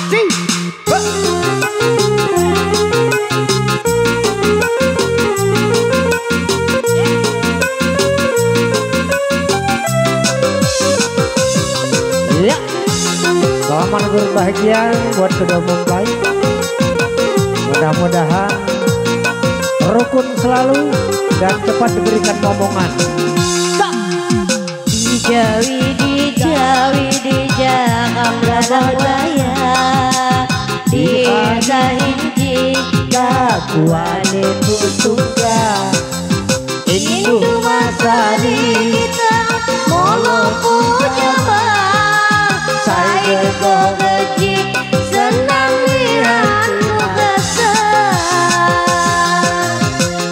Asik. Ya, selamat berbahagia buat kedua mempelai. Mudah-mudahan rukun selalu dan cepat diberikan momongan. Dijawi kamradaya diadahin kakuane tutuga Indu masari molo punya saya gogeji senang lihat kesan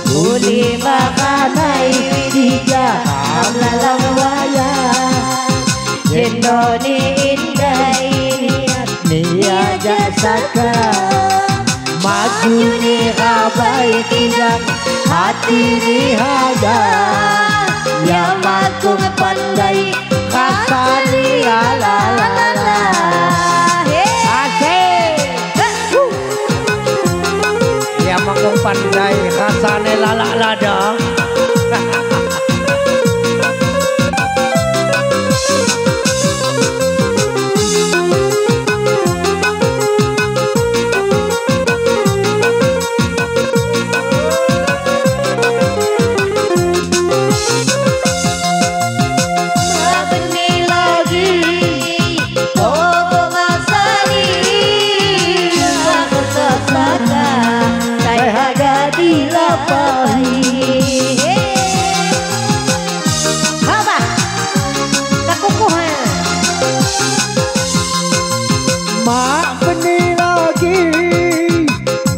boleh makanai diga amlalang waya jendoni indah niat jasaka maju ni rabai tidak hati dihaga yang aku pandai kasani la la la la yang aku pandai rasane lalak lada. Mak beni lagi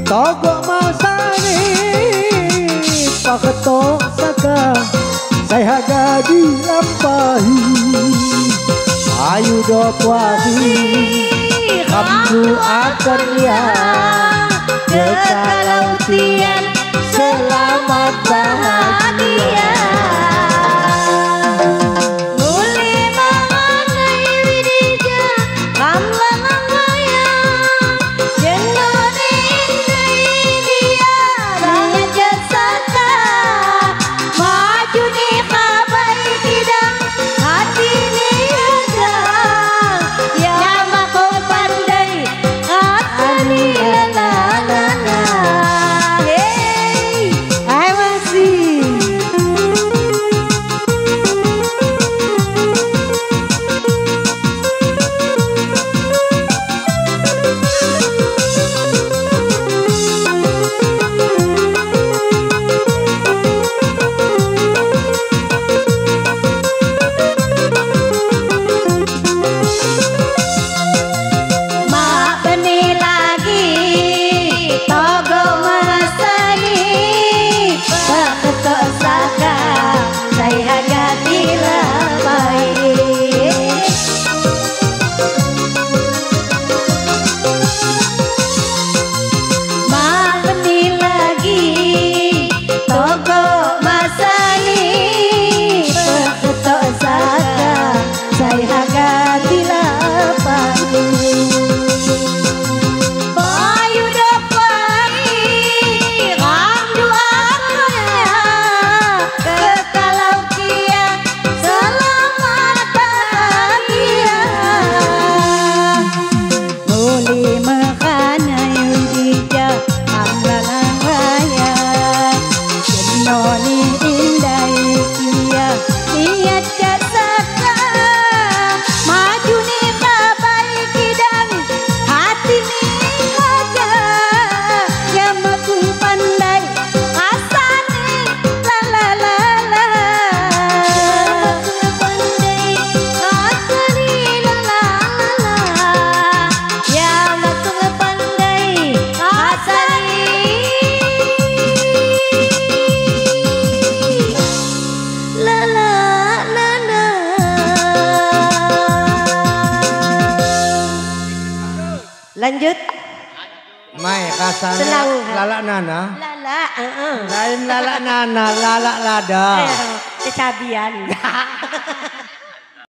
togok masani paketok saka saya harga dilampahi ayu dokwasi kamu akan lihat kekalau tian selamat bahagia. Lanjut. Mai kasane lalak nana. Lalak, Lain lalak nana, lalak lada. Kecabian.